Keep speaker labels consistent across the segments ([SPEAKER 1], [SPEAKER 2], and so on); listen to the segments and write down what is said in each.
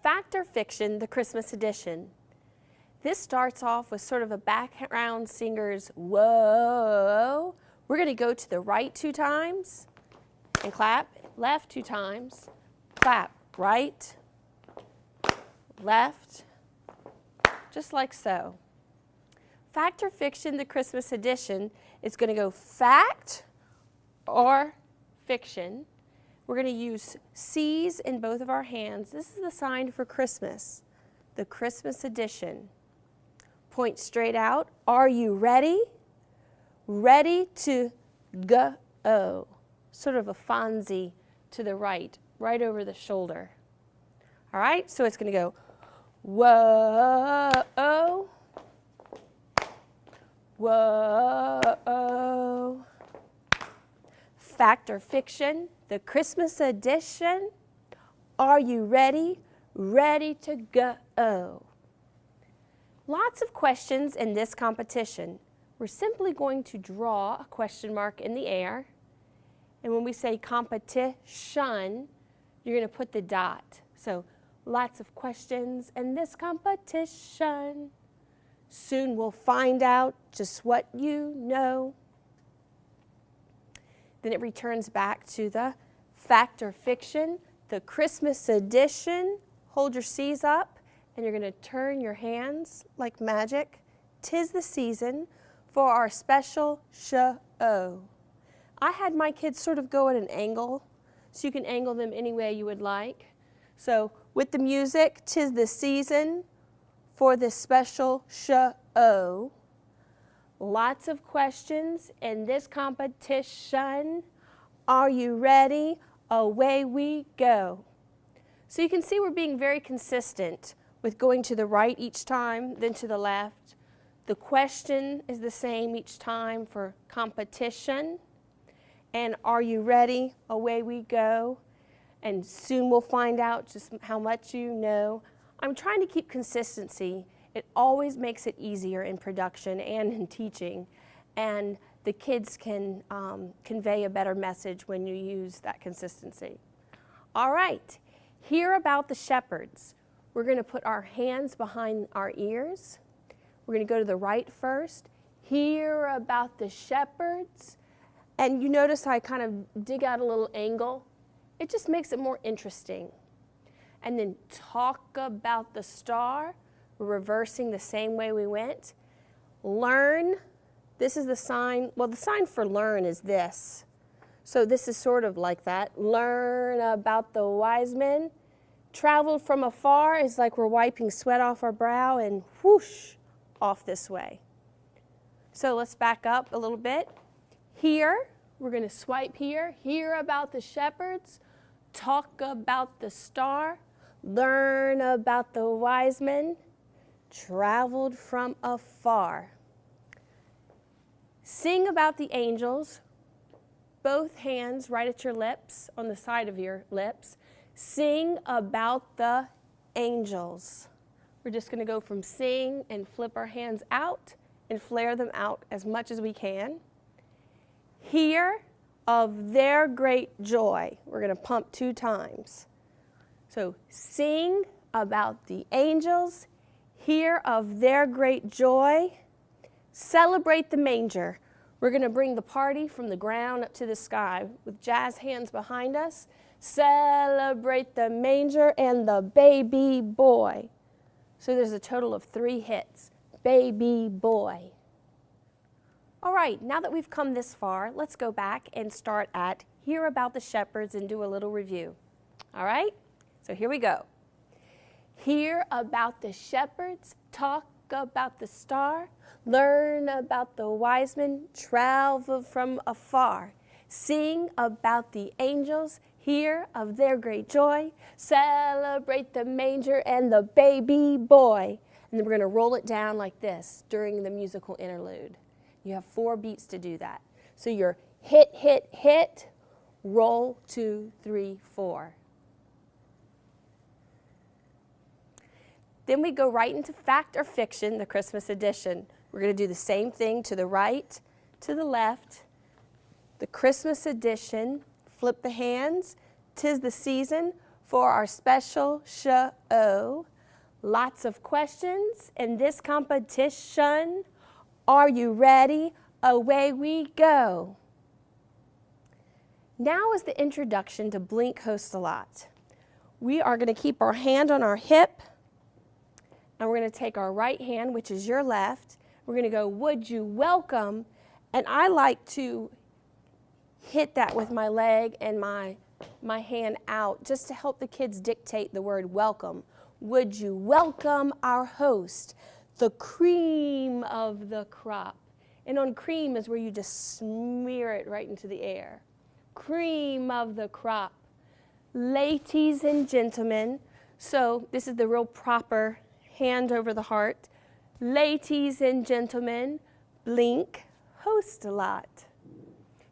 [SPEAKER 1] Fact or fiction, the Christmas edition. This starts off with sort of a background singer's whoa. We're going to go to the right 2 times and clap, left 2 times, clap, right, left, just like so. Fact or fiction, the Christmas edition, is going to go fact or fiction. We're going to use C's in both of our hands. This is the sign for Christmas, the Christmas edition. Point straight out. Are you ready? Ready to go. Sort of a Fonzie to the right, right over the shoulder. All right, so it's going to go whoa, whoa. Fact or fiction, the Christmas edition. Are you ready? Ready to go. Lots of questions in this competition. We're simply going to draw a question mark in the air. And when we say competition, you're going to put the dot. So lots of questions in this competition. Soon we'll find out just what you know. Then it returns back to the fact or fiction, the Christmas edition. Hold your C's up. And you're going to turn your hands like magic. 'Tis the season for our special show. I had my kids sort of go at an angle, so you can angle them any way you would like. So with the music, 'tis the season for this special show. Lots of questions in this competition. Are you ready? Away we go. So you can see we're being very consistent with going to the right each time, then to the left. The question is the same each time for competition. And are you ready? Away we go. And soon we'll find out just how much you know. I'm trying to keep consistency. It always makes it easier in production and in teaching. And the kids can convey a better message when you use that consistency. All right, hear about the shepherds. We're going to put our hands behind our ears. We're going to go to the right first. Hear about the shepherds. And you notice I kind of dig out a little angle. It just makes it more interesting. And then talk about the star. We're reversing the same way we went. Learn. This is the sign. Well, the sign for learn is this. So this is sort of like that. Learn about the wise men. Traveled from afar is like we're wiping sweat off our brow and whoosh off this way. So let's back up a little bit. Here, we're going to swipe here. Hear about the shepherds. Talk about the star. Learn about the wise men. Traveled from afar. Sing about the angels. Both hands right at your lips, on the side of your lips. Sing about the angels. We're just going to go from sing and flip our hands out and flare them out as much as we can. Hear of their great joy. We're going to pump 2 times. So sing about the angels. Hear of their great joy. Celebrate the manger. We're going to bring the party from the ground up to the sky with jazz hands behind us. Celebrate the manger and the baby boy. So there's a total of 3 hits. Baby boy. All right, now that we've come this far, let's go back and start at hear about the shepherds and do a little review. All right, so here we go. Hear about the shepherds, talk about the star, learn about the wise men, travel from afar. Sing about the angels, hear of their great joy, celebrate the manger and the baby boy. And then we're going to roll it down like this during the musical interlude. You have 4 beats to do that. So you're hit, hit, hit, roll, 2, 3, 4. Then we go right into fact or fiction, the Christmas edition. We're going to do the same thing to the right, to the left. The Christmas edition, flip the hands. 'Tis the season for our special show. Lots of questions in this competition. Are you ready? Away we go. Now is the introduction to Blink Host a Lot. We are going to keep our hand on our hip, and we're going to take our right hand, which is your left. We're going to go, would you welcome? And I like to hit that with my leg and my hand out just to help the kids dictate the word welcome. Would you welcome our host, the cream of the crop? And on cream is where you just smear it right into the air. Cream of the crop. Ladies and gentlemen, so this is the real proper hand over the heart. Ladies and gentlemen, Blink Host a Lot.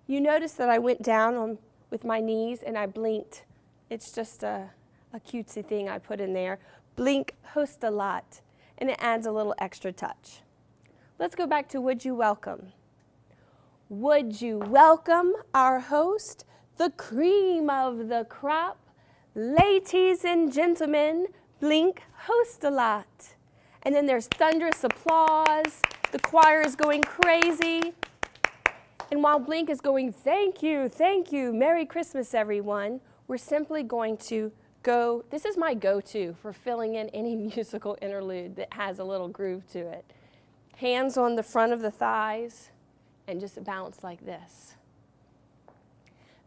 [SPEAKER 1] You notice that I went down with my knees and I blinked. It's just a cutesy thing I put in there. Blink Host a Lot, and it adds a little extra touch. Let's go back to would you welcome. Would you welcome our host, the cream of the crop? Ladies and gentlemen, Blink Host a Lot. And then there's thunderous applause. The choir is going crazy. And while Blink is going, thank you, Merry Christmas, everyone, we're simply going to go, this is my go-to for filling in any musical interlude that has a little groove to it. Hands on the front of the thighs and just bounce like this.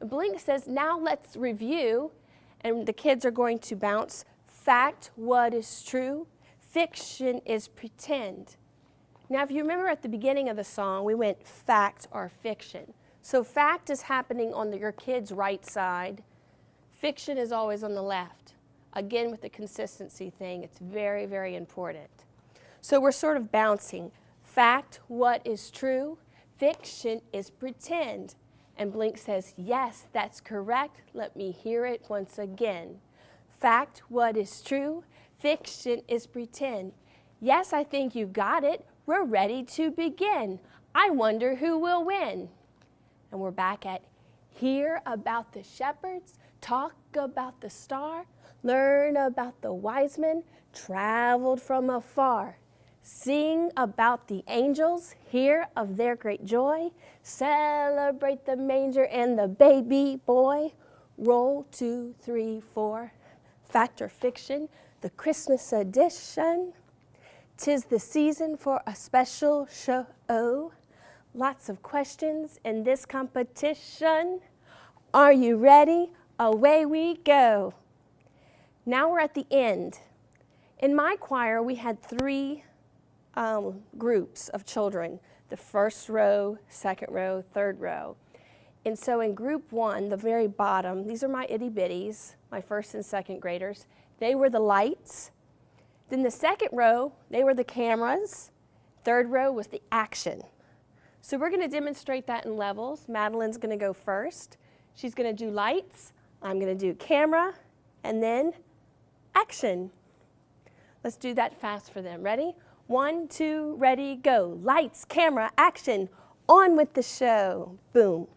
[SPEAKER 1] Blink says, now let's review, and the kids are going to bounce fact, what is true, fiction is pretend. Now, if you remember at the beginning of the song, we went fact or fiction. So fact is happening on your kid's right side. Fiction is always on the left. Again, with the consistency thing, it's very, very important. So we're sort of bouncing. Fact, what is true? Fiction is pretend. And Blink says, yes, that's correct. Let me hear it once again. Fact, what is true? Fiction is pretend. Yes, I think you got it. We're ready to begin. I wonder who will win. And we're back at hear about the shepherds, talk about the star, learn about the wise men, traveled from afar. Sing about the angels, hear of their great joy, celebrate the manger and the baby boy. Roll 2, 3, 4, fact or fiction, the Christmas edition. 'Tis the season for a special show. Lots of questions in this competition. Are you ready? Away we go. Now we're at the end. In my choir, we had 3 groups of children. The first row, second row, third row. And so in group 1, the very bottom, these are my itty bitties, my first and second graders. They were the lights. Then the second row, they were the cameras. Third row was the action. So we're going to demonstrate that in levels. Madeline's going to go first. She's going to do lights. I'm going to do camera, and then action. Let's do that fast for them. Ready? 1, 2, ready, go. Lights, camera, action. On with the show. Boom.